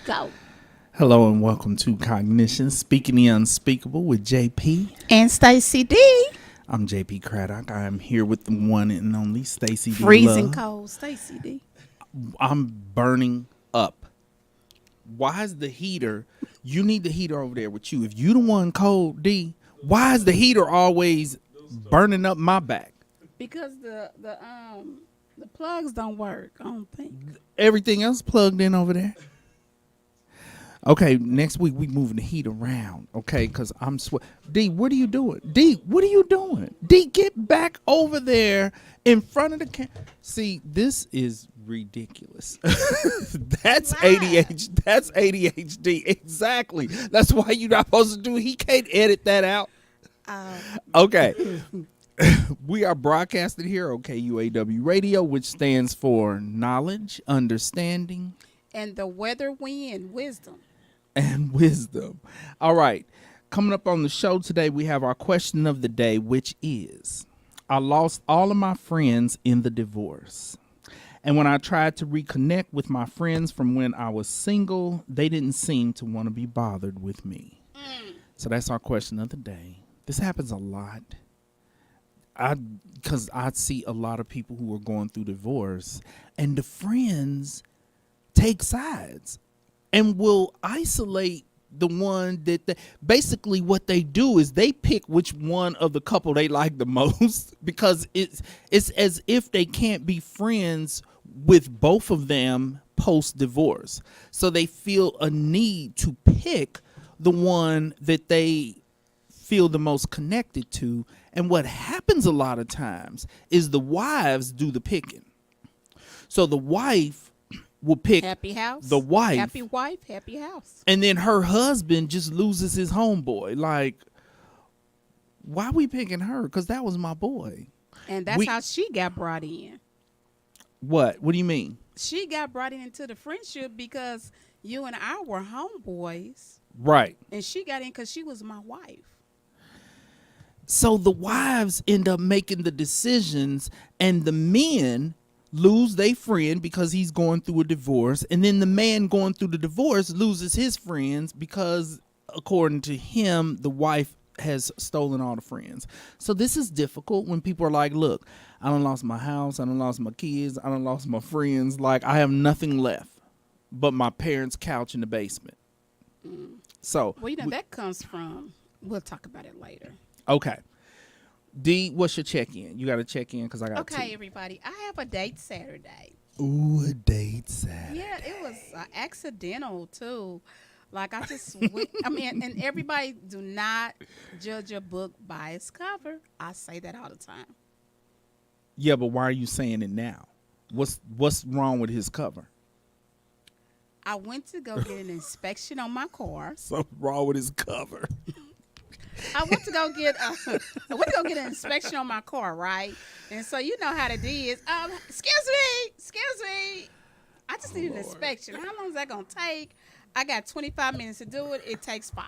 Go. Hello and welcome to Cognitions Speaking the Unspeakable with JP and Stacy D. I'm JP Craddock. I am here with the one and only Stacy D. Freezing cold Stacy D. I'm burning up. Why is the heater? You need the heater over there with you. If you the one cold D, why is the heater always burning up my back? Because the plugs don't work. I don't think Everything else plugged in over there. Okay, next week we moving the heat around, okay, because I'm D, what are you doing? D, what are you doing? D, get back over there in front of the camera. See, this is ridiculous. That's ADHD. That's ADHD. Exactly. That's why you're not supposed to do it. He can't edit that out. Okay. We are broadcasted here on KUAW Radio, which stands for Knowledge, Understanding, and the weather, wind, wisdom. And wisdom. All right. Coming up on the show today, we have our question of the day, which is, I lost all of my friends in the divorce. And when I tried to reconnect with my friends from when I was single, they didn't seem to want to be bothered with me. So that's our question of the day. This happens a lot. Because I see a lot of people who are going through divorce, and the friends take sides and will isolate the one that basically what they do is they pick which one of the couple they like the most, because it's as if they can't be friends with both of them post divorce. So they feel a need to pick the one that they feel the most connected to. And what happens a lot of times is the wives do the picking. So the wife will pick happy house, the wife, happy wife, happy house, and then her husband just loses his homeboy. Like, why we picking her? Because that was my boy. And that's how she got brought in. What do you mean? She got brought into the friendship because you and I were homeboys, right? And she got in because she was my wife. So the wives end up making the decisions, and the men lose their friend because he's going through a divorce, and then the man going through the divorce loses his friends because, according to him, the wife has stolen all the friends. So this is difficult when people are like, look, I done lost my house, I done lost my kids, I done lost my friends, like I have nothing left but my parents' couch in the basement. So well, that comes from, we'll talk about it later. Okay. D, what's your check-in? You got to check in because I got Okay, everybody. I have a date Saturday. Ooh, a date Saturday. Yeah, it was accidental, too. Like, I just went, and everybody do not judge a book by its cover. I say that all the time. Yeah, but why are you saying it now? What's wrong with his cover? I went to go get an inspection on my car. Something wrong with his cover. I went to go get an inspection on my car, right? And so you know how it is. Excuse me. I just need an inspection. How long is that gonna take? I got 25 minutes to do it. It takes 5.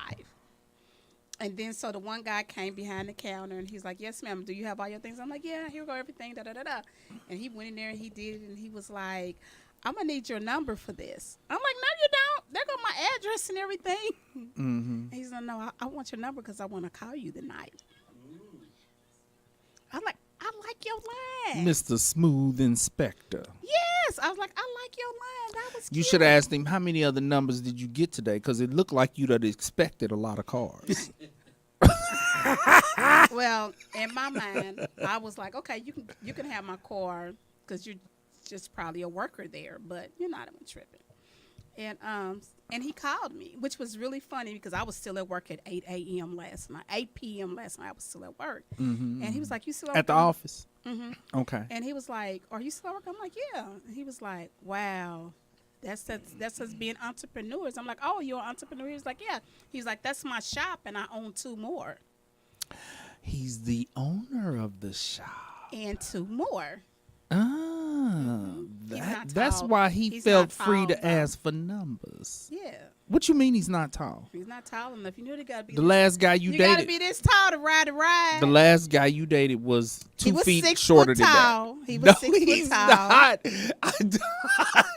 And then so the one guy came behind the counter and he's like, "Yes, ma'am. Do you have all your things?" I'm like, "Yeah, here we go, everything." Da da da da. And he went in there and he did it, and he was like, "I'm gonna need your number for this." I'm like, "No, you don't. There go my address and everything." And he's like, "No, I want your number because I want to call you tonight." I'm like, "I like your line, Mr. Smooth Inspector." Yes, I was like, "I like your line. That was cute." You should have asked him, how many other numbers did you get today? Because it looked like you'd have expected a lot of cars. Well, in my mind, I was like, "Okay, you can have my car because you're just probably a worker there, but you're not even tripping." And he called me, which was really funny because I was still at work at 8 a.m. last night. 8 p.m. last night, I was still at work. And he was like, "You still at the office?" Okay. And he was like, "Are you still at work?" I'm like, "Yeah." And he was like, "Wow, that's us being entrepreneurs." I'm like, "Oh, you're an entrepreneur?" He was like, "Yeah." He's like, "That's my shop, and I own 2 more." He's the owner of the shop. And 2 more. Ah. That's tall. why he He's felt not free tall, to though. ask for numbers. Yeah. What you mean he's not tall? He's not tall enough. You know they gotta be. The last guy you You gotta dated, be this tall to ride the ride. the last guy you dated was He 2 was feet 6 shorter foot than tall. that. He was No, 6 foot he's tall. not.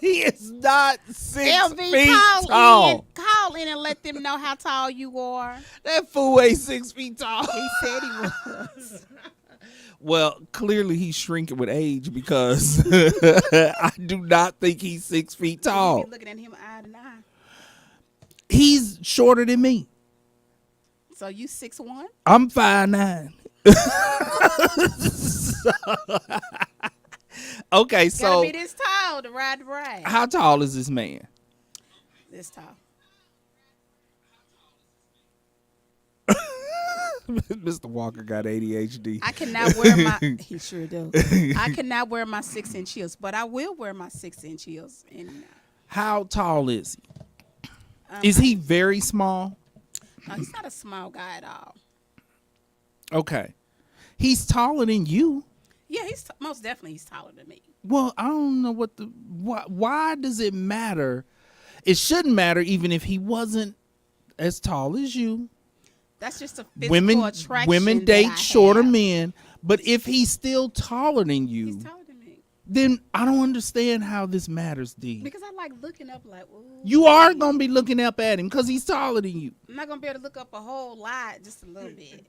He is not 6 LV, feet tall. call in and let them know how tall you are. That fool ain't 6 feet tall. He said he was. Well, clearly he's shrinking with age because I do not think he's 6 feet You tall. be looking at him eye to eye. He's shorter than me. So you 6'1"? I'm 5'9". Okay, so Gotta be this tall to ride the ride. how tall is this man? This tall. Mr. Walker got ADHD. I cannot wear my. He sure do. I cannot wear my 6-inch heels, but I will wear my 6-inch heels. And How tall is he? Is he very small? no, he's not a small guy at all. Okay. He's taller than you. Yeah, most definitely he's taller than me. Well, I don't know why does it matter? It shouldn't matter even if he wasn't as tall as you. That's just a physical attraction. Women that date I shorter have. men, but if he's still taller than you, He's taller than me then I don't understand how this matters, D. because I like looking up. Like, ooh. You are gonna be looking up at him because he's taller than you. I'm not gonna be able to look up a whole lot, just a little bit.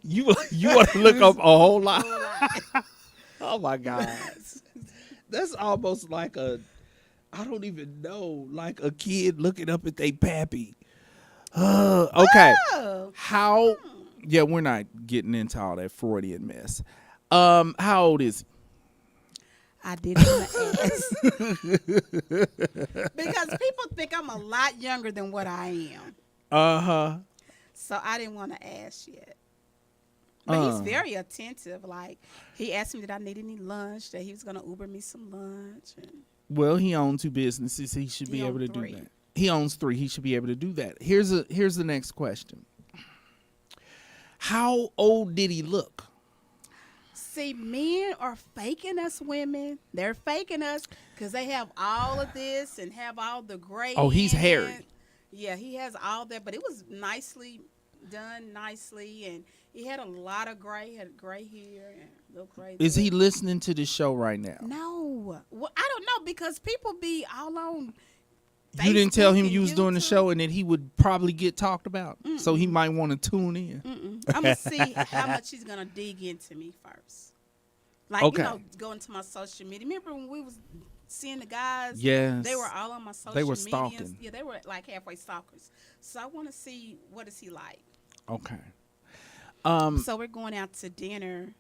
You want to look up a whole lot? Whole lot. Oh my God, that's almost like I don't even know, like a kid looking up at their pappy. Okay, Oh, how? Yeah, we're not getting into all that Freudian mess. How old is he? I didn't want to ask because people think I'm a lot younger than what I am. So I didn't want to ask yet. But he's very attentive. Like, he asked me that I need any lunch, that he was going to Uber me some lunch. And Well, he owns 2 businesses. He should be He able to owns 3. do that. He owns 3. He should be able to do that. Here's the next question. How old did he look? see, men are faking us women. They're faking us because they have all of this and have all the gray. Oh, he's in hairy. it. Yeah, he has all that, but it was nicely done, and he had a lot of gray. He had gray hair and little gray. Is there. he listening to this show right now? No. Well, I don't know because people be all on. You didn't tell Facebook him and you was doing the YouTube. show and that he would probably get talked about. So he might want to tune in. I'm gonna see how much he's gonna dig into me first. Like Okay. go into my social media. Remember when we was seeing the guys? Yes. They were all on my social They were medias. stalking. Yeah, they were like halfway stalkers. So I want to see what is he like. Okay. So we're going out to dinner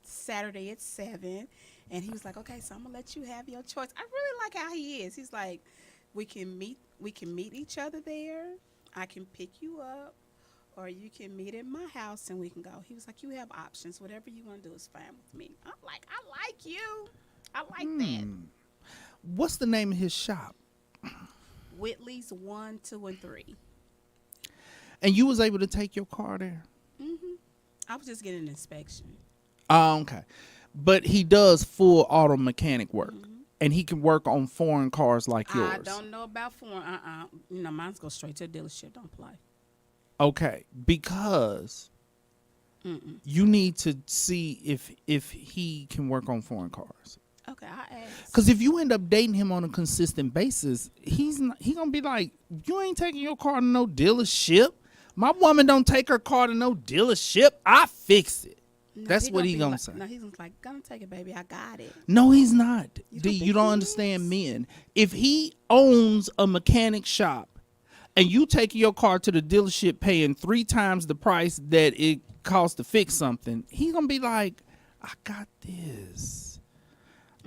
Saturday at 7, and he was like, "Okay, so I'm gonna let you have your choice." I really like how he is. He's like, "We can meet each other there. I can pick you up, or you can meet at my house and we can go." He was like, "You have options. Whatever you want to do is fine with me." I'm like, "I like you. I like that." What's the name of his shop? Whitley's 1, 2, and 3. And you was able to take your car there? I was just getting an inspection. Oh, okay. But he does full auto mechanic work. And he can work on foreign cars like yours. I don't know about foreign. You know, mine's go straight to the dealership. Don't play. Okay, because you need to see if he can work on foreign cars. Okay, I asked. Because if you end up dating him on a consistent basis, he gonna be like, "You ain't taking your car to no dealership. My woman don't take her car to no dealership. I fix it." No, That's what he be gonna like, say. No, he's like, "Gonna take it, baby. I got it." No, he's not. You D, don't you think don't he understand is? men. If he owns a mechanic shop and you take your car to the dealership paying 3 times the price that it costs to fix something, he's gonna be like, "I got this.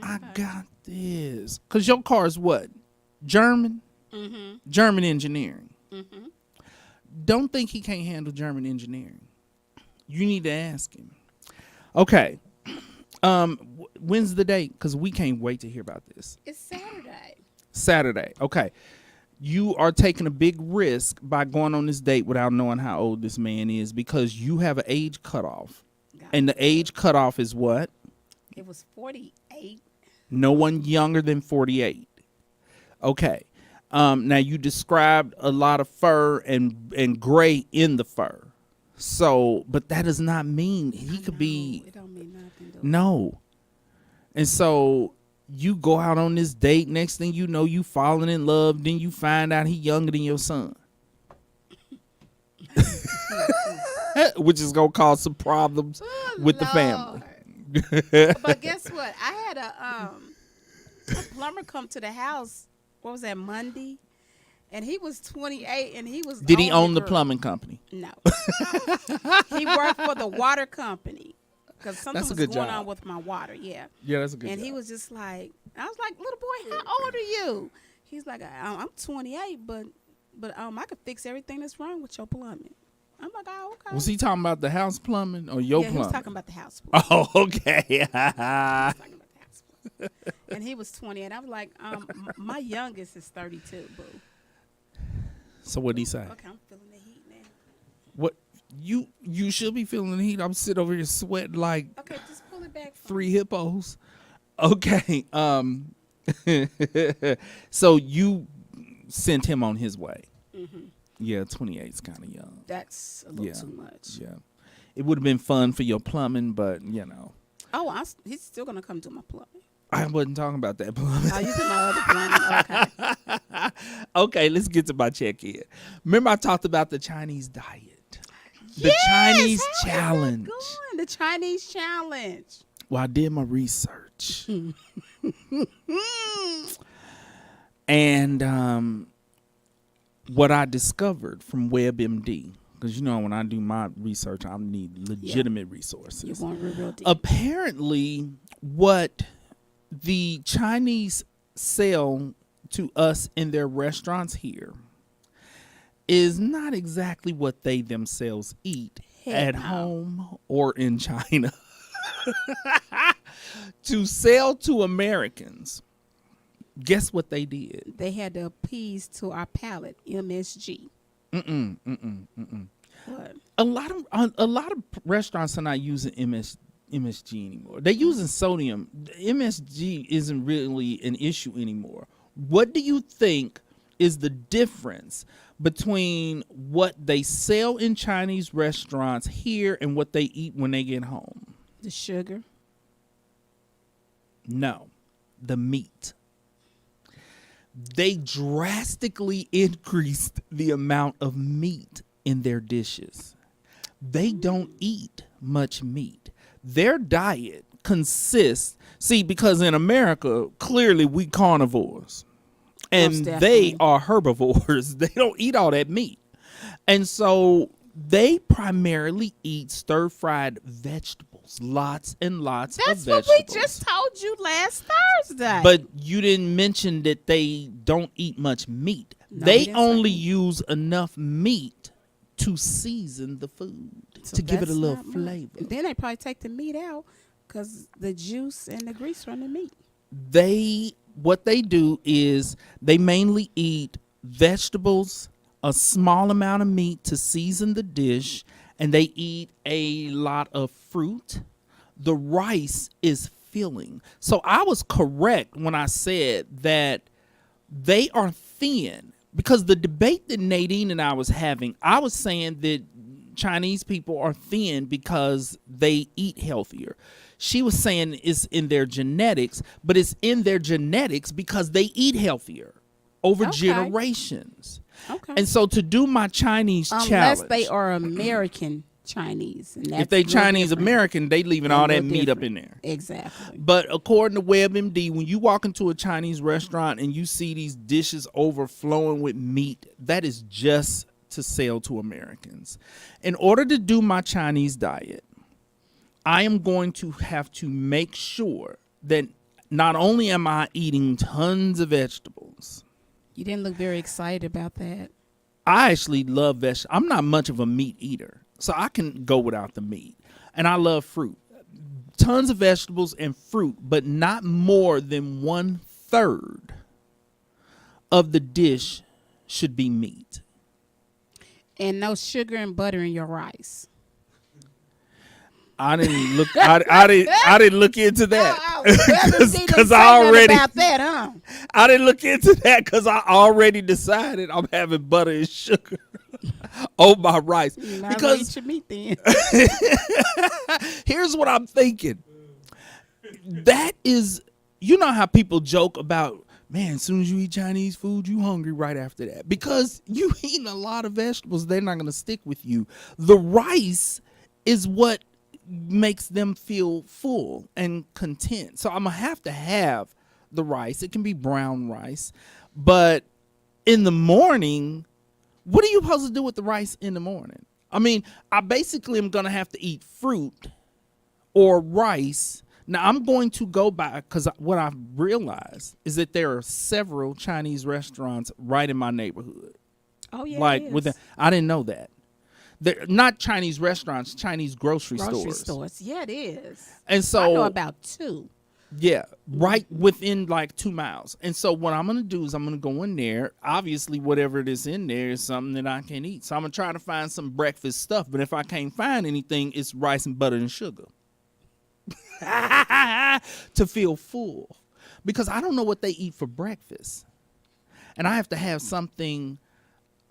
I got this." Because your car is what? German? German engineering. Don't think he can't handle German engineering. You need to ask him. Okay. When's the date? Because we can't wait to hear about this. It's Saturday. Saturday. Okay. You are taking a big risk by going on this date without knowing how old this man is because you have an age cutoff. And the age cutoff is what? It was 48. No one younger than 48. Okay. Now you described a lot of fur and gray in the fur. So, but that does not mean he could be. It don't mean nothing. No. And so you go out on this date. Next thing you know, you falling in love. Then you find out he younger than your son. Which is going to cause some problems with the family. But guess what? I had a plumber come to the house. What was that, Monday? And he was 28, and he was. Did he own the plumbing company? No. He worked for the water company because something was going on with my water. Yeah. Yeah, that's a good. And he was just like, I was like, little boy, how old are you? He's like, I'm 28, but I could fix everything that's wrong with your plumbing. I'm like, oh, okay. Was he talking about the house plumbing or your plumbing? He was talking about the house plumbing. Oh, okay. He was talking about the house plumbing. And he was 28. I was like, my youngest is 32, boo. So what did he say? Okay, I'm feeling the heat now. What you should be feeling the heat. I'm sitting over here sweating like okay, just pull it back. 3 hippos. Okay. So you sent him on his way. Mm-hmm. Yeah, 28 is kind of young. That's a little too much. Yeah, it would have been fun for your plumbing, but you know. Oh, he's still gonna come do my plumbing. I wasn't talking about that plumbing. Oh, you said my other plumbing. Okay. Okay, let's get to my check-in. Remember I talked about the Chinese diet? The Yes! Chinese How is that challenge. going? The Chinese challenge. Well, I did my research. And what I discovered from WebMD, because you know when I do my research, I need legitimate resources. You want real deep. Apparently, what the Chinese sell to us in their restaurants here is not exactly what they themselves eat at home or in China. To sell to Americans, guess what they did? They had to appease to our palate, MSG. What? A lot of restaurants are not using MSG anymore. They're using sodium. MSG isn't really an issue anymore. What do you think is the difference between what they sell in Chinese restaurants here and what they eat when they get home? The sugar. No, the meat. They drastically increased the amount of meat in their dishes. They don't eat much meat. Their diet consists, because in America, clearly we carnivores. And they are herbivores. They don't eat all that meat. And so they primarily eat stir-fried vegetables, lots and lots of vegetables. That's what we just told you last Thursday. But you didn't mention that they don't eat much meat. No, they only use enough meat to season the food, to give it a little flavor. Then they probably take the meat out because the juice and the grease from the meat. What they do is they mainly eat vegetables, a small amount of meat to season the dish, and they eat a lot of fruit. The rice is filling. So I was correct when I said that they are thin, because the debate that Nadine and I was having, I was saying that Chinese people are thin because they eat healthier. She was saying it's in their genetics, but it's in their genetics because they eat healthier over generations. Okay. And so to do my Chinese challenge, unless they are American Chinese, and that's if they Chinese American, they leaving all that meat up in there. Exactly. But according to WebMD, when you walk into a Chinese restaurant and you see these dishes overflowing with meat, that is just to sell to Americans. In order to do my Chinese diet, I am going to have to make sure that not only am I eating tons of vegetables. You didn't look very excited about that. I actually love vegetables. I'm not much of a meat eater, so I can go without the meat. And I love fruit. Tons of vegetables and fruit, but not more than 1/3 of the dish should be meat. And no sugar and butter in your rice. I didn't look. I didn't look into that Because I already about that, huh? I didn't look into that because I already decided I'm having butter and sugar on my rice. You might Because eat your meat then. here's what I'm thinking. That is, you know how people joke about, man, as soon as you eat Chinese food, you hungry right after that. Because you eating a lot of vegetables, they're not going to stick with you. The rice is what makes them feel full and content. So I'm going to have the rice. It can be brown rice. But in the morning, what are you supposed to do with the rice in the morning? I mean, I basically am going to have to eat fruit or rice. Now, I'm going to go by, because what I've realized is that there are several Chinese restaurants right in my neighborhood. Oh, yeah. Like, I didn't know that. They're not Chinese restaurants, Chinese grocery stores. Yeah, it is. And so I know about 2. Yeah, right within like 2 miles. And so what I'm going to do is I'm going to go in there. Obviously, whatever it is in there is something that I can eat. So I'm going to try to find some breakfast stuff. But if I can't find anything, it's rice and butter and sugar to feel full. Because I don't know what they eat for breakfast. And I have to have something.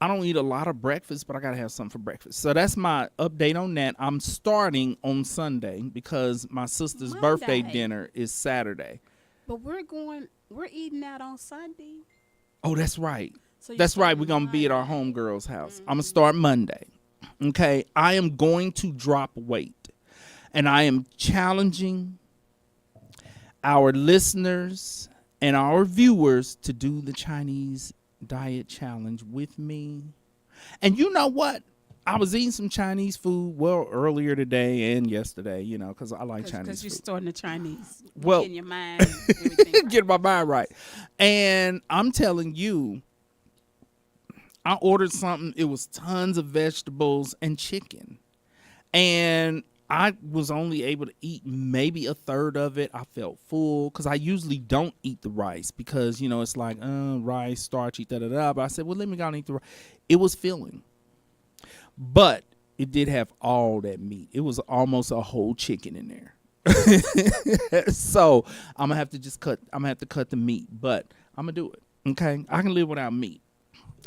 I don't eat a lot of breakfast, but I got to have something for breakfast. So that's my update on that. I'm starting on Sunday because my sister's birthday dinner is Saturday. But we're eating out on Sunday. Oh, that's right. So That's right. We're going to be at our homegirl's house. I'm going to start Monday. Okay. I am going to drop weight. And I am challenging our listeners and our viewers to do the Chinese diet challenge with me. And you know what? I was eating some Chinese food, earlier today and yesterday, because I like Chinese food. Because you're starting the Chinese. Well, getting your mind and everything right. Get my mind right. And I'm telling you, I ordered something. It was tons of vegetables and chicken. And I was only able to eat maybe a third of it. I felt full because I usually don't eat the rice because, it's like rice, starchy, da-da-da. But I said, well, let me go and eat the rice. It was filling. But it did have all that meat. It was almost a whole chicken in there. So I'm going to have to cut the meat. But I'm going to do it. Okay? I can live without meat.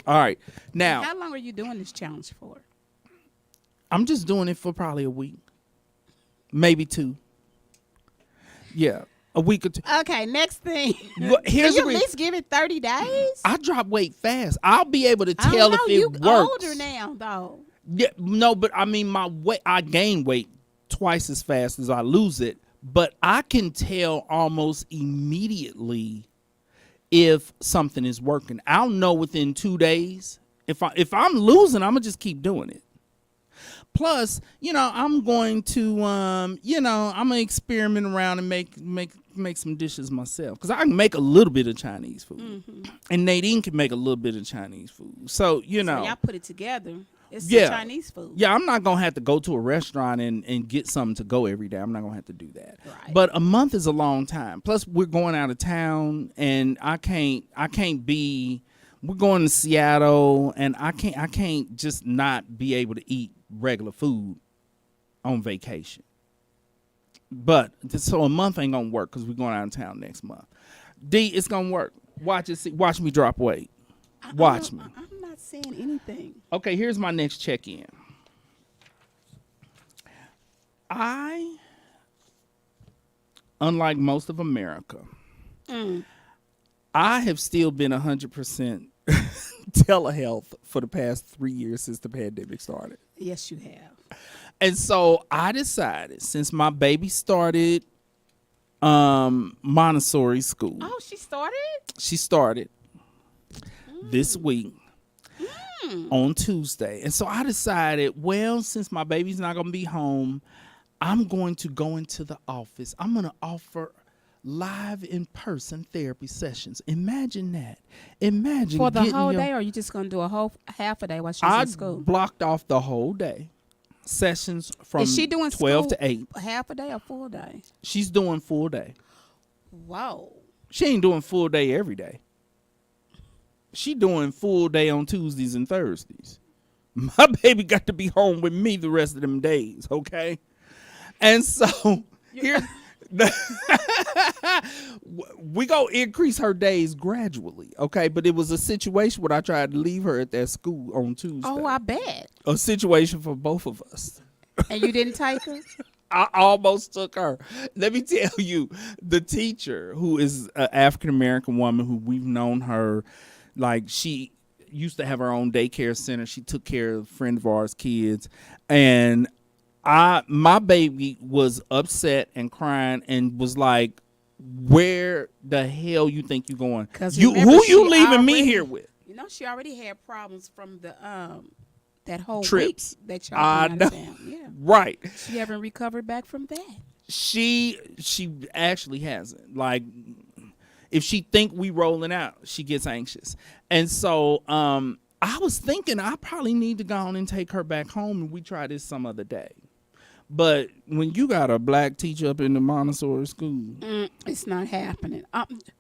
All right. Now. How long are you doing this challenge for? I'm just doing it for probably a week. Maybe 2. Yeah, a week or 2. Okay, next thing. But here's Can you at least give it 30 days? I drop weight fast. I'll be able to tell if it you works. Older now, though. Yeah, no, but I mean, my weight. I gain weight twice as fast as I lose it. But I can tell almost immediately if something is working. I'll know within 2 days. If I'm losing, I'm gonna just keep doing it. Plus, I'm going to, I'm going to experiment around and make some dishes myself. Because I can make a little bit of Chinese food. Mm-hmm. And Nadine can make a little bit of Chinese food. So, So y'all put it together. It's Chinese food. Yeah, I'm not going to have to go to a restaurant and get something to go every day. I'm not going to have to do that. Right. But a month is a long time. Plus, we're going out of town, and I can't be... We're going to Seattle, and I can't just not be able to eat regular food on vacation. But so a month ain't gonna work because we're going out of town next month. D, it's gonna work. Watch me drop weight. Watch me. I'm not saying anything. Okay, here's my next check-in. I, unlike most of America, I have still been 100% telehealth for the past 3 years since the pandemic started. Yes, you have. And so I decided, since my baby started Montessori school. Oh, she started? She started this week on Tuesday. And so I decided, well, since my baby's not going to be home, I'm going to go into the office. I'm going to offer live in-person therapy sessions. Imagine that. Imagine for the whole day, or are you just going to do a whole half a day while she's in school? I blocked off the whole day. Sessions from Is she doing 12 to 8. Half a day or full day? She's doing full day. Whoa. She ain't doing full day every day. She doing full day on Tuesdays and Thursdays. My baby got to be home with me the rest of them days, okay? And so here, we gonna increase her days gradually, okay? But it was a situation when I tried to leave her at that school on Tuesday. Oh, I bet. A situation for both of us. And you didn't take her? I almost took her. Let me tell you, the teacher, who is an African-American woman who we've known her, like she used to have her own daycare center. She took care of a friend of ours' kids. And my baby was upset and crying and was like, where the hell you think you're going? Who you leaving me here with? You know, she already had problems from the that whole trips week that y'all been out of town. Yeah. Right. She haven't recovered back from that. She actually hasn't. Like, if she think we rolling out, she gets anxious. And so I was thinking I probably need to go on and take her back home and we try this some other day. But when you got a black teacher up in the Montessori school, it's not happening.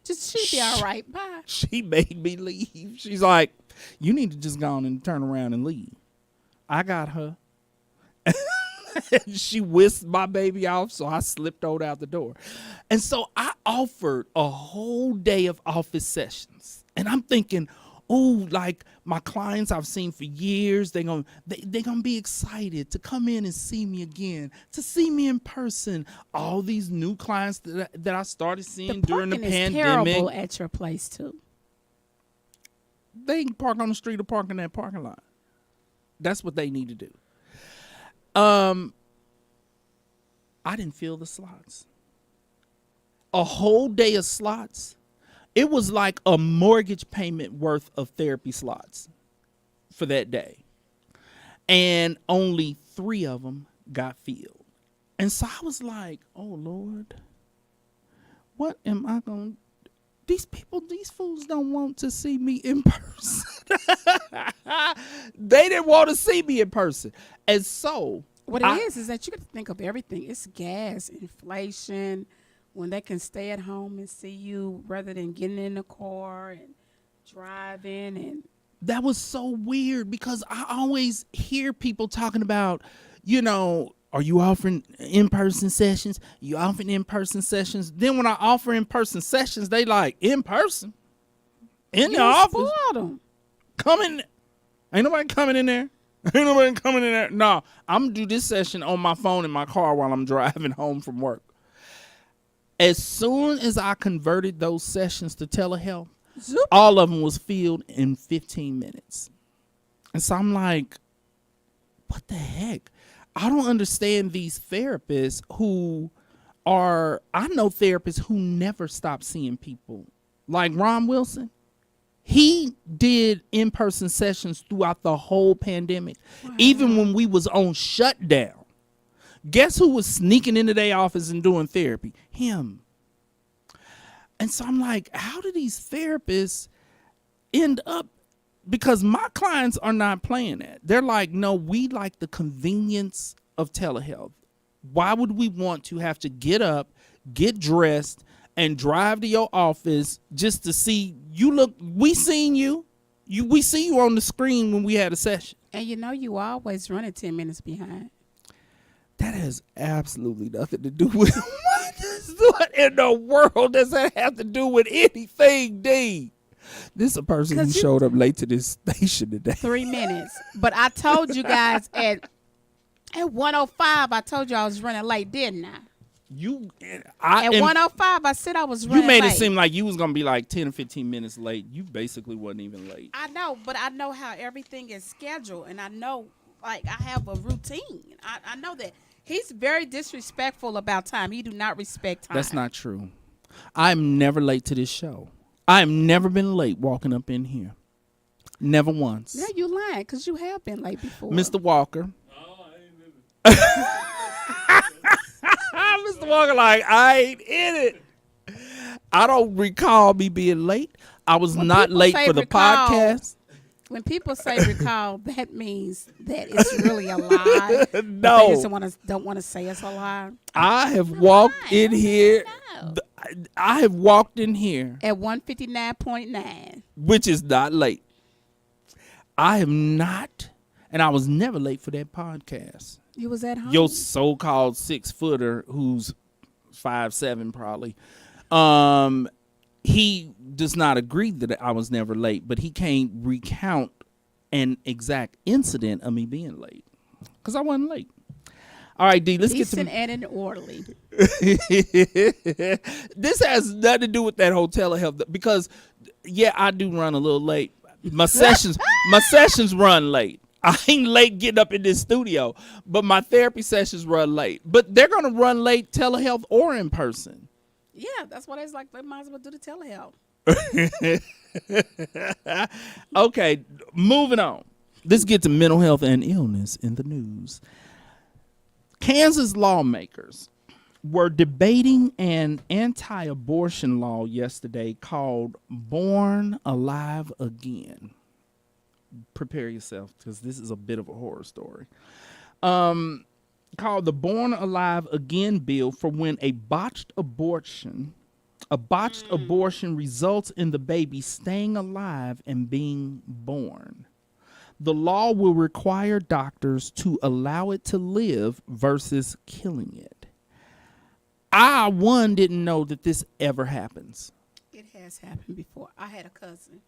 Just she'll be all right. Bye. She made me leave. She's like, you need to just go on and turn around and leave. I got her. She whisked my baby off, so I slipped out the door. And so I offered a whole day of office sessions. And I'm thinking, oh, like my clients I've seen for years, they're gonna be excited to come in and see me again, to see me in person. All these new clients that I started seeing during the pandemic. The parking is terrible at your place too. They can park on the street or park in that parking lot. That's what they need to do. I didn't fill the slots. A whole day of slots. It was like a mortgage payment worth of therapy slots for that day. And only 3 of them got filled. And so I was like, oh, Lord, what am I going to do? These fools don't want to see me in person. They didn't want to see me in person. And so what it is that you got to think of everything. It's gas, inflation, when they can stay at home and see you rather than getting in the car and driving. And that was so weird because I always hear people talking about, you know, are you offering in-person sessions? You offering in-person sessions? Then when I offer in-person sessions, they like, in-person? In the office? Them. Come in. Ain't nobody coming in there. Ain't nobody coming in there. No, I'm going to do this session on my phone in my car while I'm driving home from work. As soon as I converted those sessions to telehealth, all of them was filled in 15 minutes. And so I'm like, what the heck? I don't understand these therapists I know therapists who never stop seeing people. Like Ron Wilson, he did in-person sessions throughout the whole pandemic, even when we was on shutdown. Guess who was sneaking into their office and doing therapy? Him. And so I'm like, how do these therapists end up? Because my clients are not playing that. They're like, no, we like the convenience of telehealth. Why would we want to have to get up, get dressed, and drive to your office just to see you? Look, we seen you. We see you on the screen when we had a session. And you know you always running 10 minutes behind. That has absolutely nothing to do with what in the world does that have to do with anything, D? This is a person who showed up late to this station today. 3 minutes. But I told you guys at 1:05, I told you I was running late, didn't I? At 1:05, I said I was running late. You made it seem like you was going to be like 10 or 15 minutes late. You basically wasn't even late. I know, but I know how everything is scheduled, and I know, like, I have a routine. I know that. He's very disrespectful about time. He do not respect time. That's not true. I'm never late to this show. I've never been late walking up in here. Never once. Yeah, you lying because you have been late before. Mr. Walker. Oh, I ain't Mr. Walker like, I ain't in it. I don't recall me being late. I was not late for the podcast. When people say recall, that means that it's really a lie. No. They just don't want to say it's a lie. I have walked in here. I have walked in here. At 1:59.9. Which is not late. I have not. And I was never late for that podcast. You was at home. Your so-called 6-footer who's 5'7" probably. He does not agree that I was never late, but he can't recount an exact incident of me being late because I wasn't late. All right, D, let's Decent get to and an orderly. This has nothing to do with that hotel health because, yeah, I do run a little late. My sessions run late. I ain't late getting up in this studio, but my therapy sessions run late. But they're gonna run late, telehealth or in person. Yeah, that's what it's like. They might as well do the telehealth. Okay, moving on. Let's get to mental health and illness in the news. Kansas lawmakers were debating an anti-abortion law yesterday called Born Alive Again. Prepare yourself because this is a bit of a horror story. Called the Born Alive Again bill for when a botched abortion results in the baby staying alive and being born. The law will require doctors to allow it to live versus killing it. I didn't know that this ever happens. It has happened before. I had a cousin.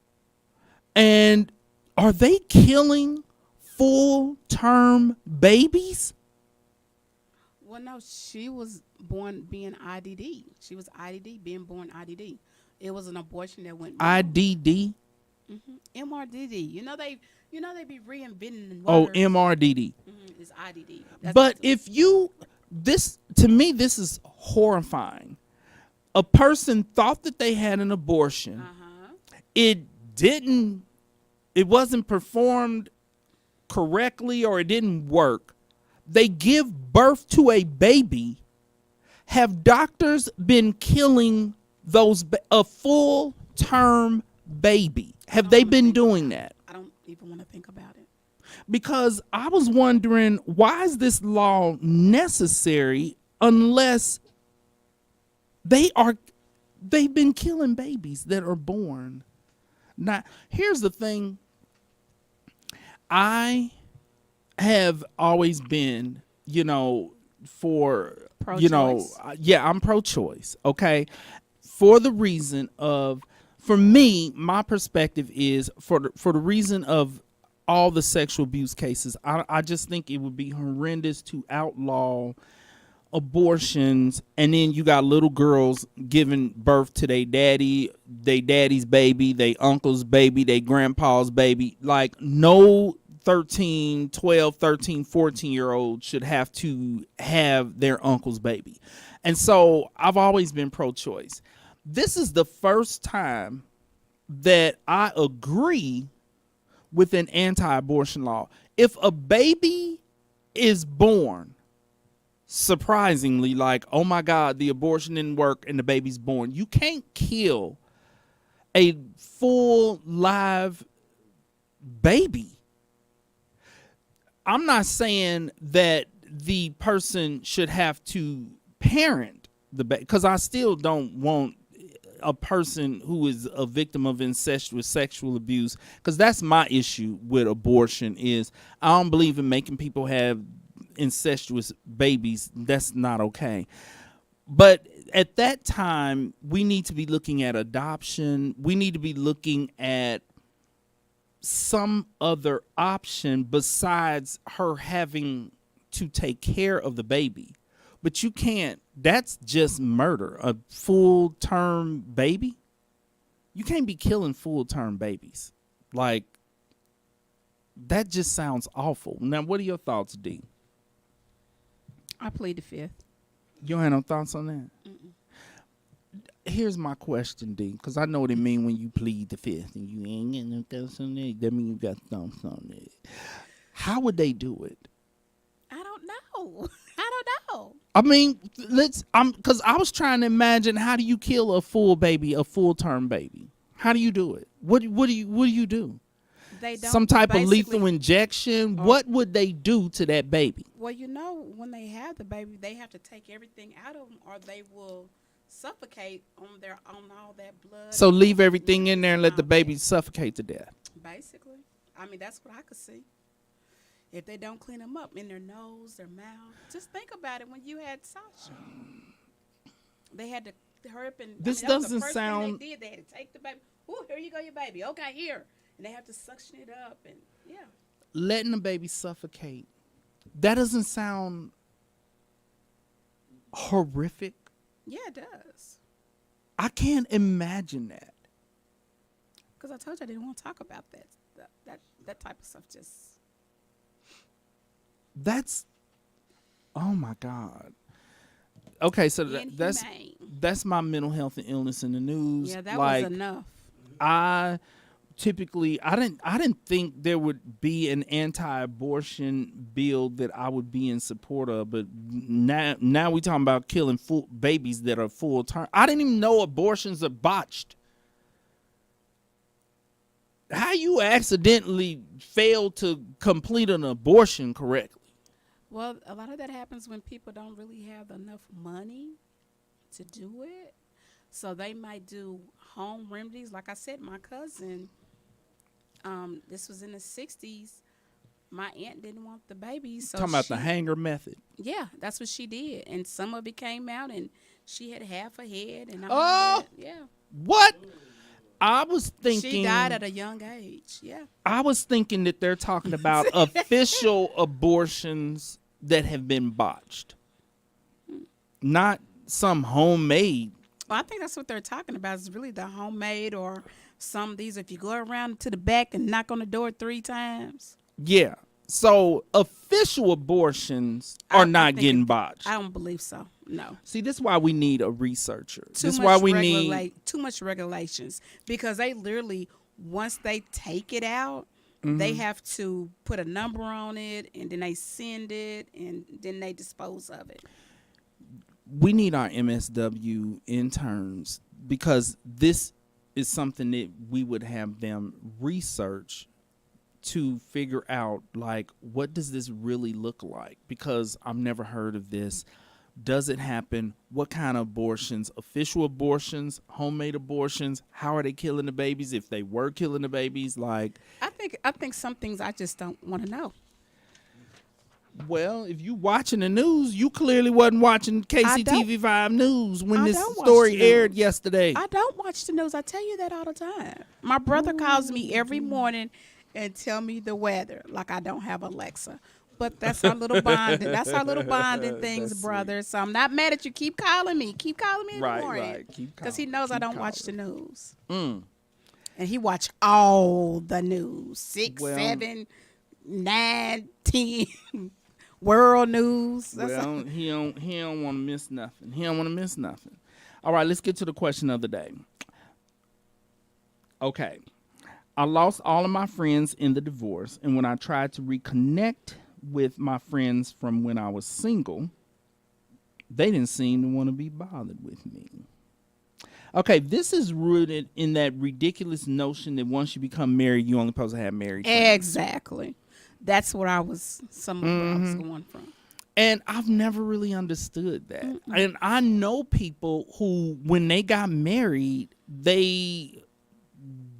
And are they killing full-term babies? Well, no, she was born being IDD. She was IDD, being born IDD. It was an abortion that went wrong. IDD? MRDD. You know they be reinventing. Oh, words. MRDD. It's IDD. That's But to me, this is horrifying. A person thought that they had an abortion. It wasn't performed correctly or it didn't work. They give birth to a baby. Have doctors been killing a full-term baby? Have they been doing that? I don't even want to think about it. Because I was wondering, why is this law necessary unless they've been killing babies that are born? Now, here's the thing. I have always been, for, Pro-choice. I'm pro-choice, okay? For the reason of, for me, my perspective is for the reason of all the sexual abuse cases, I just think it would be horrendous to outlaw abortions, and then you got little girls giving birth to their daddy's baby, their uncle's baby, their grandpa's baby. Like, no 12, 13, 14-year-old should have to have their uncle's baby. And so I've always been pro-choice. This is the first time that I agree with an anti-abortion law. If a baby is born, surprisingly, like, oh my God, the abortion didn't work and the baby's born, you can't kill a full live baby. I'm not saying that the person should have to parent the baby, because I still don't want a person who is a victim of incestuous sexual abuse, because that's my issue with abortion. Is I don't believe in making people have incestuous babies. That's not okay. But at that time, we need to be looking at adoption. We need to be looking at some other option besides her having to take care of the baby. But you can't, that's just murder. A full-term baby? You can't be killing full-term babies. Like, that just sounds awful. Now, what are your thoughts, D? I plead the fifth. You don't have no thoughts on that? Here's my question, D, because I know what it means when you plead the fifth and you ain't got no thoughts on that. That means you got thoughts on that. How would they do it? I don't know. I mean, because I was trying to imagine, how do you kill a full-term baby? How do you do it? What do you do? They don't. Some type of lethal injection? What would they do to that baby? Well, when they have the baby, they have to take everything out of them, or they will suffocate on all that blood. So leave everything in there and let the baby suffocate to death. Basically, I mean, that's what I could see. if they don't clean them up in their nose, their mouth. Just think about it when you had Sasha. They had to hurry up and This that was doesn't the first sound- thing they did. They had to take the baby. Ooh, here you go, your baby. Okay, here. And they have to suction it up and yeah. Letting the baby suffocate. That doesn't sound horrific. Yeah, it does. I can't imagine that. Because I told you I didn't want to talk about that type of stuff. Just That's, oh my God. Okay, so that's my mental health and illness in the news. yeah, that like, was enough. I didn't think there would be an anti-abortion bill that I would be in support of, but now we talking about killing full babies that are full term. I didn't even know abortions are botched. How you accidentally fail to complete an abortion correctly? Well, a lot of that happens when people don't really have enough money to do it. So they might do home remedies. Like I said, my cousin, this was in the 60s. My aunt didn't want the baby. So Talking about the hanger method. Yeah, that's what she did. And some of it came out, and she had half a head. And yeah. What? I was thinking She died at a young age. Yeah. I was thinking that they're talking about official abortions that have been botched, not some homemade. Well, I think that's what they're talking about. Is really the homemade or some of these. If you go around to the back and knock on the door 3 times. Yeah. So official abortions are not getting botched. I don't believe so. No. See, this is why we need a researcher. This is why we need too much regulations, because they literally, once they take it out, they have to put a number on it, and then they send it, and then they dispose of it. We need our MSW interns, because this is something that we would have them research to figure out, like, what does this really look like? Because I've never heard of this. Does it happen? What kind of abortions? Official abortions? Homemade abortions? How are they killing the babies? If they were killing the babies, like, I think some things I just don't want to know. well, if you watching the news, you clearly wasn't watching KCTV5 News when this story aired yesterday. I don't watch the news. I tell you that all the time. My brother calls me every morning and tell me the weather, like I don't have Alexa. But that's our little bonding. That's our little bonding things, brother. So I'm not mad at you. Keep calling me. Keep calling me in the morning. Right. Because he knows I don't watch the news. Mm. And he watch all the news. 6, 7, 9, 10. World news. Well, he don't want to miss nothing. He don't want to miss nothing. All right, let's get to the question of the day. Okay. I lost all of my friends in the divorce, and when I tried to reconnect with my friends from when I was single, they didn't seem to want to be bothered with me. Okay, this is rooted in that ridiculous notion that once you become married, you only supposed to have married friends. Exactly. That's what I was going from. And I've never really understood that. And I know people who, when they got married, they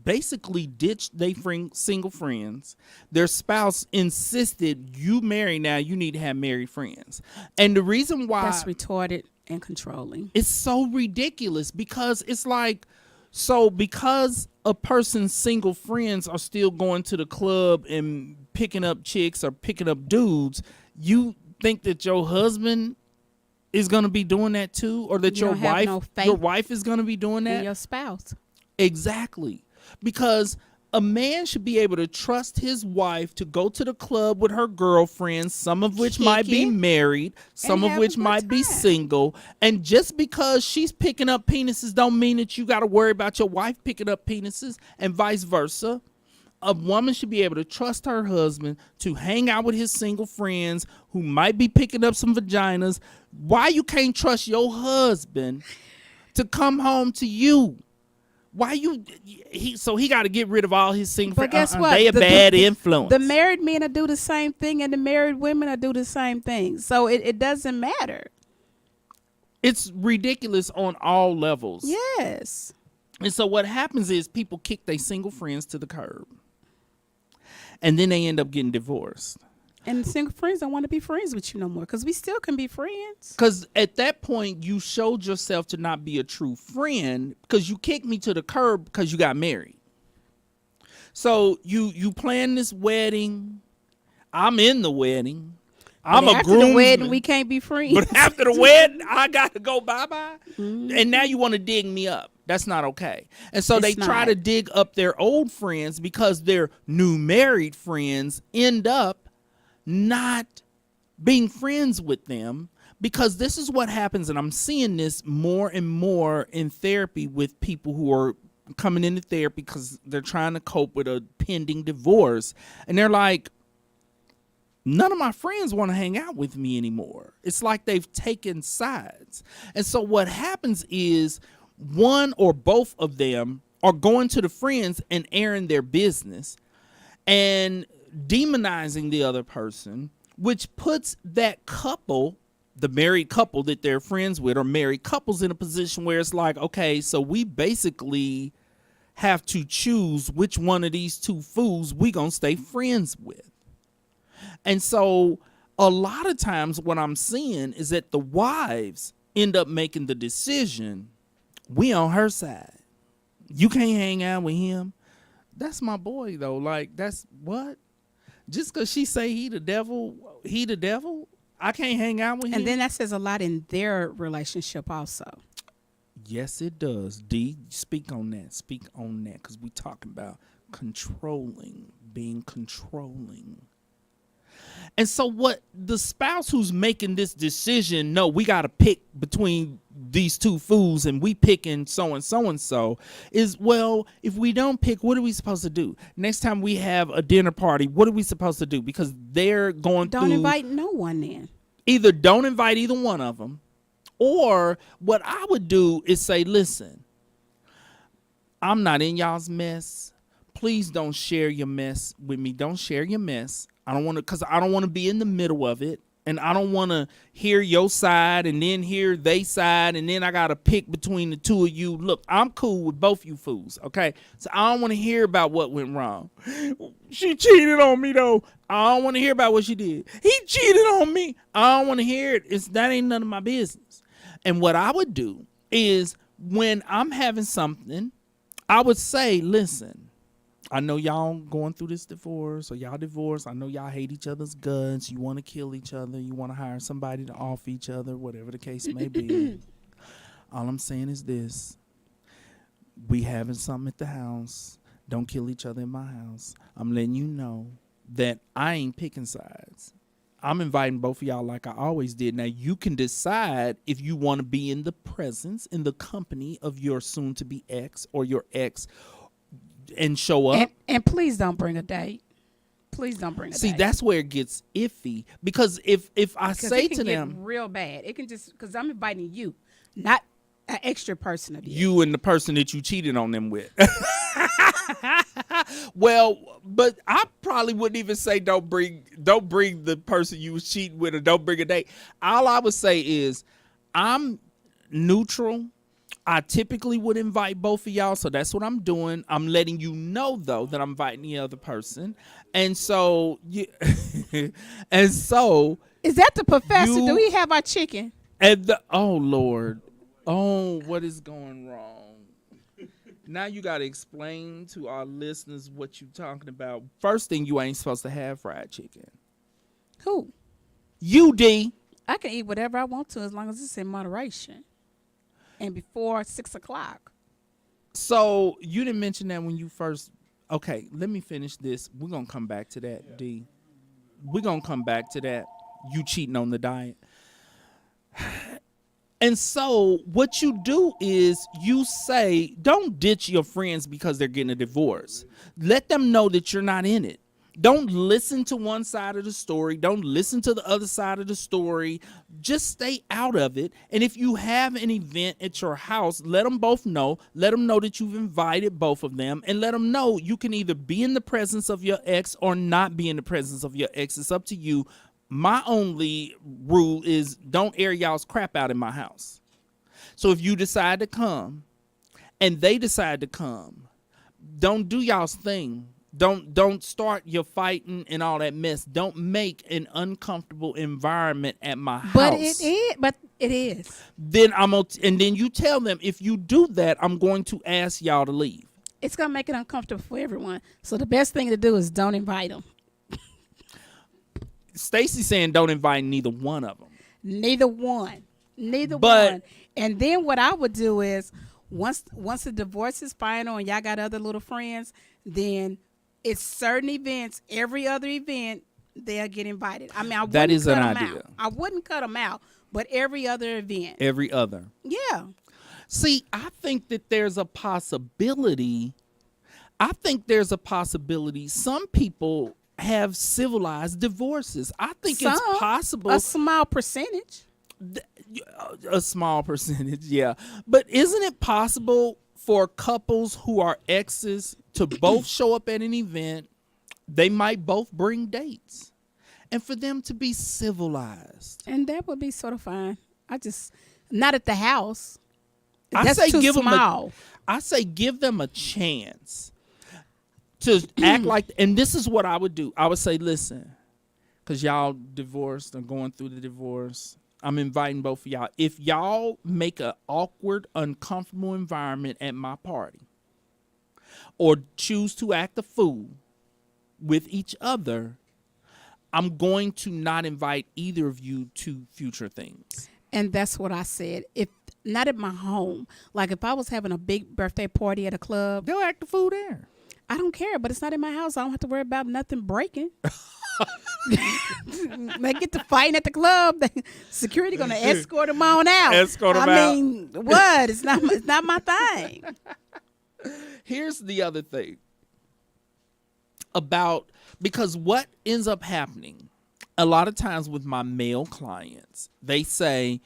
basically ditched their single friends. Their spouse insisted, you married now, you need to have married friends. And the reason why... That's retarded and controlling. It's so ridiculous, because it's like, so because a person's single friends are still going to the club and picking up chicks or picking up dudes, you think that your husband is going to be doing that too? Or that your wife is going to be doing that? And your spouse. Exactly. Because a man should be able to trust his wife to go to the club with her girlfriends, some of which might be married, some of which might be single. And just because she's picking up penises don't mean that you got to worry about your wife picking up penises, and vice versa. A woman should be able to trust her husband to hang out with his single friends who might be picking up some vaginas. Why you can't trust your husband to come home to you? Why so he got to get rid of all his single friends? But guess what? They a bad influence. The married men will do the same thing, and the married women will do the same thing. So it doesn't matter. It's ridiculous on all levels. Yes. And so what happens is people kick their single friends to the curb. And then they end up getting divorced. And single friends don't want to be friends with you no more because we still can be friends. Because at that point, you showed yourself to not be a true friend because you kicked me to the curb because you got married. So you plan this wedding. I'm in the wedding. I'm a groomsman. After the wedding, we can't be friends. But after the wedding, I got to go bye-bye. And now you want to dig me up. That's not okay. And so they try to dig up their old friends because their new married friends end up not being friends with them, because this is what happens. And I'm seeing this more and more in therapy with people who are coming into therapy because they're trying to cope with a pending divorce. And they're like, none of my friends want to hang out with me anymore. It's like they've taken sides. And so what happens is one or both of them are going to the friends and airing their business and demonizing the other person, which puts that couple, the married couple that they're friends with, or married couples, in a position where it's like, okay, so we basically have to choose which one of these two fools we gonna stay friends with. And so a lot of times what I'm seeing is that the wives end up making the decision, we on her side. You can't hang out with him. That's my boy though. Like, that's what? Just because she say he the devil, I can't hang out with him. And then that says a lot in their relationship also. Yes, it does. D, speak on that. Speak on that, because we talking about controlling, being controlling. And so what the spouse who's making this decision, no, we got to pick between these two fools and we picking so and so is, well, if we don't pick, what are we supposed to do? Next time we have a dinner party, what are we supposed to do? Because they're going to Don't invite no one in. Either don't invite either one of them, or what I would do is say, listen, I'm not in y'all's mess. Please don't share your mess with me. Don't share your mess. I don't want to, because I don't want to be in the middle of it. And I don't want to hear your side and then hear they side. And then I got to pick between the two of you. Look, I'm cool with both you fools. Okay. So I don't want to hear about what went wrong. She cheated on me though. I don't want to hear about what she did. He cheated on me. I don't want to hear it. That ain't none of my business. And what I would do is, when I'm having something, I would say, listen, I know y'all going through this divorce, or y'all divorced. I know y'all hate each other's guts. You want to kill each other. You want to hire somebody to off each other, whatever the case may be. All I'm saying is this. We having something at the house. Don't kill each other in my house. I'm letting you know that I ain't picking sides. I'm inviting both of y'all like I always did. Now, you can decide if you want to be in the presence, in the company of your soon-to-be ex or your ex, and show up. And please don't bring a date. Please don't bring a date. See, that's where it gets iffy. Because if I say to them, get real bad. It can just, because I'm inviting you, not an extra person of you and the person that you cheated on them with. Well, but I probably wouldn't even say don't bring the person you was cheating with, or don't bring a date. All I would say is, I'm neutral. I typically would invite both of y'all, so that's what I'm doing. I'm letting you know, though, that I'm inviting the other person. And so, and so... Is that the professor? Do we have our chicken? And oh, Lord. Oh, what is going wrong? Now you got to explain to our listeners what you're talking about. First thing, you ain't supposed to have fried chicken. Who? You, D. I can eat whatever I want to as long as it's in moderation. And before 6 o'clock. So you didn't mention that when you first. Okay, let me finish this. We're going to come back to that, D. We're going to come back to that. You cheating on the diet. And so what you do is you say, don't ditch your friends because they're getting a divorce. Let them know that you're not in it. Don't listen to one side of the story. Don't listen to the other side of the story. Just stay out of it. And if you have an event at your house, let them both know. Let them know that you've invited both of them, and let them know you can either be in the presence of your ex or not be in the presence of your ex. It's up to you. My only rule is don't air y'all's crap out in my house. So if you decide to come and they decide to come, don't do y'all's thing Don't start your fighting and all that mess. Don't make an uncomfortable environment at my house. But it is. Then and then you tell them, if you do that, I'm going to ask y'all to leave. It's gonna make it uncomfortable for everyone. So the best thing to do is don't invite them. Stacy saying don't invite neither one of them. Neither one. And then what I would do is once the divorce is final and y'all got other little friends, then it's certain events, every other event, they'll get invited. I mean, that is an idea. I wouldn't cut them out, but every other event. Every other. Yeah. See, I think that there's a possibility. Some people have civilized divorces. I think it's possible. A small percentage. A small percentage, yeah. But isn't it possible for couples who are exes to both show up at an event? They might both bring dates, and for them to be civilized. And that would be sort of fine. Not at the house. I say give them a chance to act like, and this is what I would do. I would say, listen, because y'all divorced or going through the divorce, I'm inviting both of y'all. If y'all make an awkward, uncomfortable environment at my party or choose to act a fool with each other, I'm going to not invite either of you to future things. And that's what I said. If not at my home, like if I was having a big birthday party at a club, they'll act the fool there. I don't care, but it's not in my house. I don't have to worry about nothing breaking. They get to fighting at the club. Security gonna escort them on out. I mean, what? It's not my thing. Here's the other thing because what ends up happening a lot of times with my male clients, they say,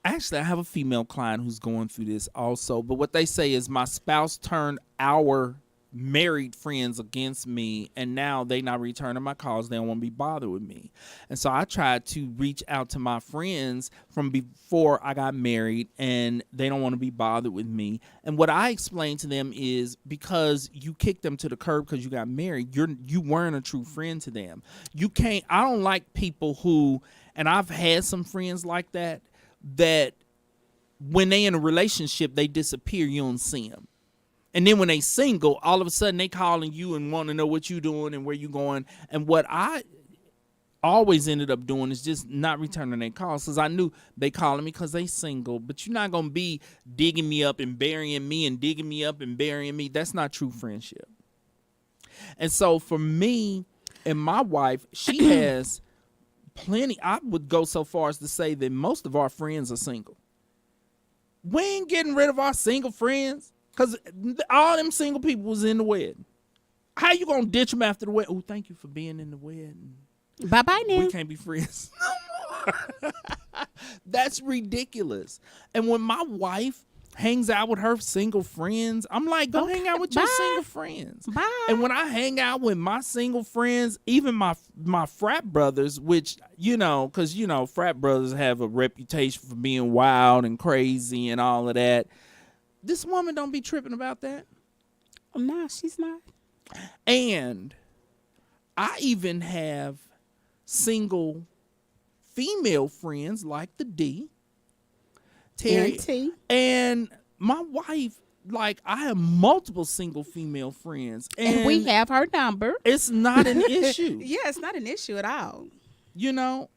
actually I have a female client who's going through this also, but what they say is my spouse turned our married friends against me, and now they not returning my calls. They don't want to be bothered with me. And so I tried to reach out to my friends from before I got married, and they don't want to be bothered with me. And what I explained to them is, because you kicked them to the curb because you got married, you weren't a true friend to them. I don't like people who, and I've had some friends like that when they in a relationship, they disappear, you don't see them. And then when they single, all of a sudden they calling you and want to know what you doing and where you going. And what I always ended up doing is just not returning their calls, because I knew they calling me because they single. But you're not going to be digging me up and burying me and digging me up and burying me. That's not true friendship. And so for me and my wife, she has plenty. I would go so far as to say that most of our friends are single. We ain't getting rid of our single friends. Because all them single people was in the wedding. How you going to ditch them after the wedding? Oh, thank you for being in the wedding. Bye-bye now. We can't be friends no more. That's ridiculous. And when my wife hangs out with her single friends, I'm like, go hang out with your single friends. Bye. And when I hang out with my single friends, even my frat brothers, which, because, frat brothers have a reputation for being wild and crazy and all of that. This woman don't be tripping about that. No, she's not. And I even have single female friends like the D, Terry, and T. And my wife, like, I have multiple single female friends. And we have her number. It's not an issue. Yeah, it's not an issue at all.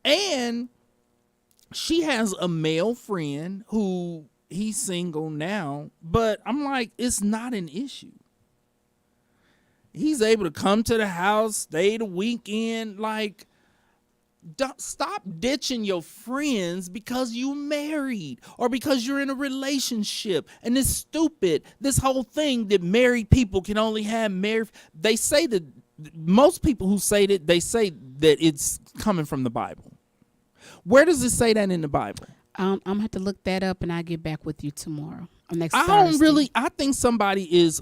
And she has a male friend who... he's single now, but I'm like, it's not an issue. He's able to come to the house, stay the weekend. Like, stop ditching your friends because you married or because you're in a relationship. And it's stupid, this whole thing that married people can only have married. They say that most people who say that, they say that it's coming from the Bible. Where does it say that in the Bible? I'm going to have to look that up, and I'll get back with you tomorrow. Next Thursday. I think somebody is,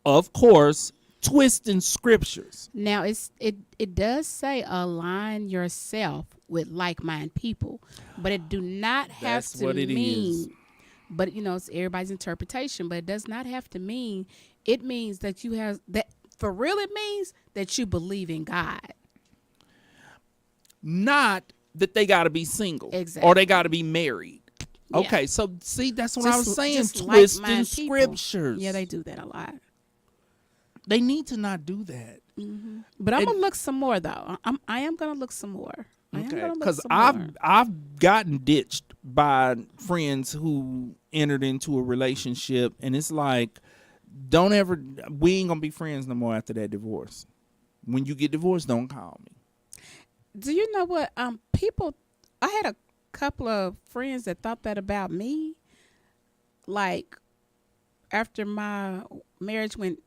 of course, twisting scriptures. Now, it does say align yourself with like-minded people, but it do not have That's to what it mean. is. But, it's everybody's interpretation, but it does not have to mean. It means that you have that for real, it means that you believe in God. Not that they got to be single. Exactly. Or they got to be married. Yeah. Okay, so see, that's what I was saying. Just Twisting like-minded people. scriptures. Yeah, they do that a lot. They need to not do that. But I'm gonna look some more though. I am gonna look some more. Okay, because I've gotten ditched by friends who entered into a relationship, and it's like, we ain't gonna be friends no more after that divorce. When you get divorced, don't call me. Do you know what? People, I had a couple of friends that thought that about me. Like, after my marriage went.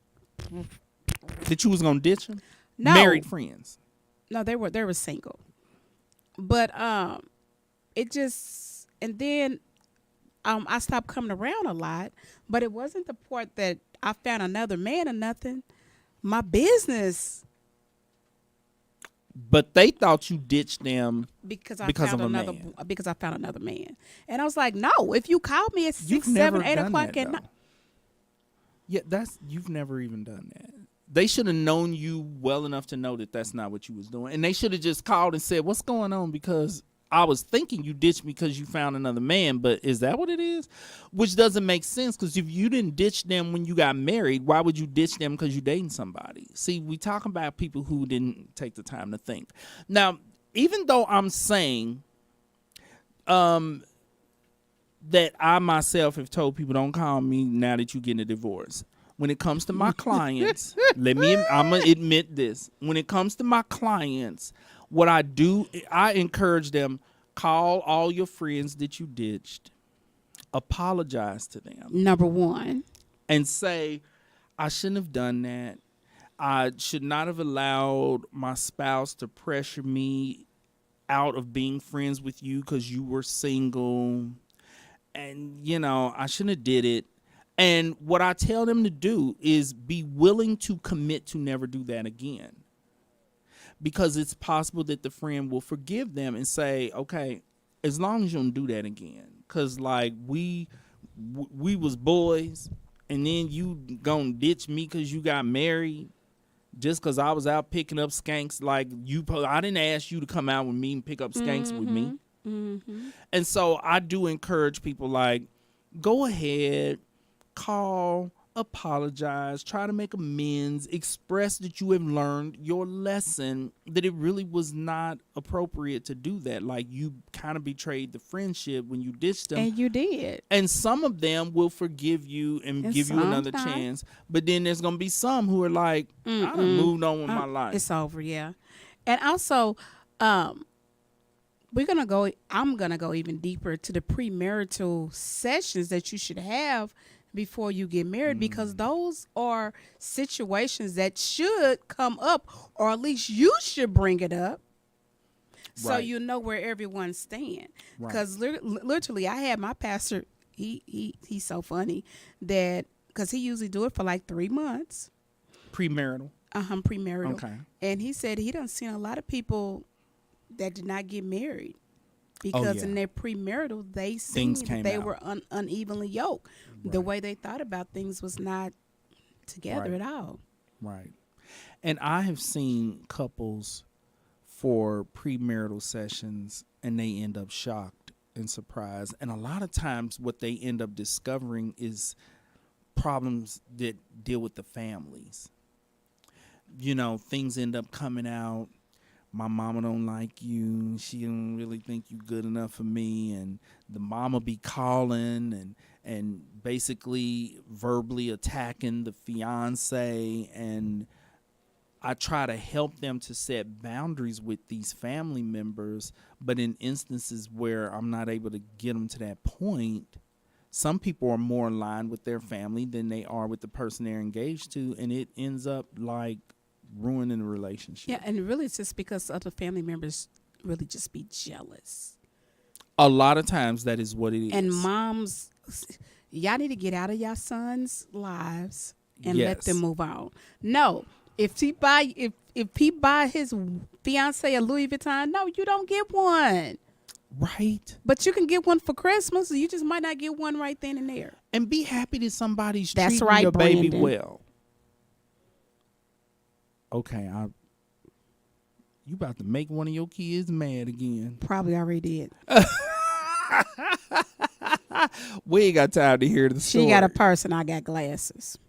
That you was gonna ditch them? No. Married friends. No, they were single. But it just, and then I stopped coming around a lot. But it wasn't the part that I found another man or nothing. My business. But they thought you ditched them because I found another man. And I was like, no, if you call me at 6, 7, 8 o'clock at night. Yeah, you've never even done that. They should have known you well enough to know that that's not what you was doing. And they should have just called and said, what's going on? Because I was thinking you ditched me because you found another man. But is that what it is? Which doesn't make sense, because if you didn't ditch them when you got married, why would you ditch them because you're dating somebody? See, we talking about people who didn't take the time to think. Now, even though I'm saying that I myself have told people don't call me now that you're getting a divorce. When it comes to my clients, I'm going to admit this. When it comes to my clients, what I do, I encourage them, call all your friends that you ditched, apologize to them. Number one. And say, I shouldn't have done that. I should not have allowed my spouse to pressure me out of being friends with you because you were single. And, I shouldn't have did it. And what I tell them to do is be willing to commit to never do that again. Because it's possible that the friend will forgive them and say, okay, as long as you don't do that again. Because, like, we was boys, and then you gonna ditch me because you got married just because I was out picking up skanks. Like, I didn't ask you to come out with me and pick up skanks with me. Mm-hmm. And so I do encourage people, like, go ahead, call, apologize, try to make amends, express that you have learned your lesson, that it really was not appropriate to do that. Like, you kind of betrayed the friendship when you ditched them. And you did. And some of them will forgive you and give you another chance. But then there's going to be some who are like, I done moved on with my life. It's over, yeah. And also, I'm going to go even deeper to the premarital sessions that you should have before you get married, because those are situations that should come up, or at least you should bring it up, so you know where everyone stands. Because literally, I had my pastor. He's so funny that because he usually do it for like 3 months. Premarital. Premarital. Okay. And he said he done seen a lot of people that did not get married because in their premarital they seen they were unevenly yoked. The way they thought about things was not together at all. Right. And I have seen couples for premarital sessions and they end up shocked and surprised. And a lot of times what they end up discovering is problems that deal with the families. Things end up coming out. My mama don't like you. She don't really think you good enough for me. And the mama be calling and basically verbally attacking the fiance. And I try to help them to set boundaries with these family members. But in instances where I'm not able to get them to that point, some people are more aligned with their family than they are with the person they're engaged to. And it ends up like ruining the relationship. Yeah, and really it's just because other family members really just be jealous. A lot of times that is what it is. And moms, y'all need to get out of y'all sons' lives and let them move on. No, if he buy his fiance a Louis Vuitton, no, you don't get one. Right. But you can get one for Christmas. You just might not get one right then and there. And be happy that somebody's treating your baby well. Okay, you about to make one of your kids mad again. Probably already did. We ain't got time to hear the story. She got a purse and I got glasses.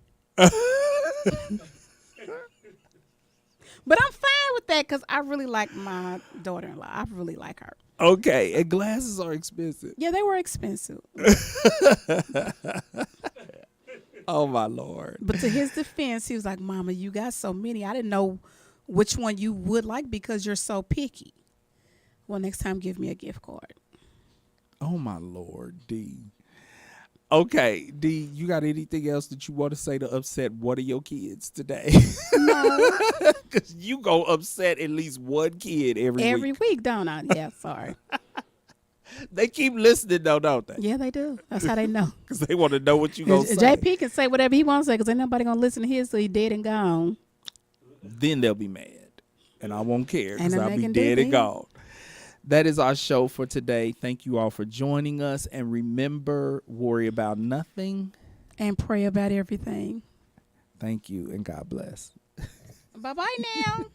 But I'm fine with that because I really like my daughter-in-law. I really like her. Okay, and glasses are expensive. Yeah, they were expensive. Oh, my Lord. But to his defense, he was like, Mama, you got so many. I didn't know which one you would like because you're so picky. Well, next time, give me a gift card. Oh, my Lord, D. Okay, D, you got anything else that you want to say to upset one of your kids today? No. Because you go upset at least one kid every week, don't I? Yeah, sorry. They keep listening, though, don't they? Yeah, they do. That's how they know. Because they want to know what you going to say. JP can say whatever he wants to say because ain't nobody going to listen to his till he dead and gone. Then they'll be mad. And I won't care because Ain't I'll nothing be they can do dead and then. gone. That is our show for today. Thank you all for joining us. And remember, worry about nothing. And pray about everything. Thank you, and God bless. Bye-bye now.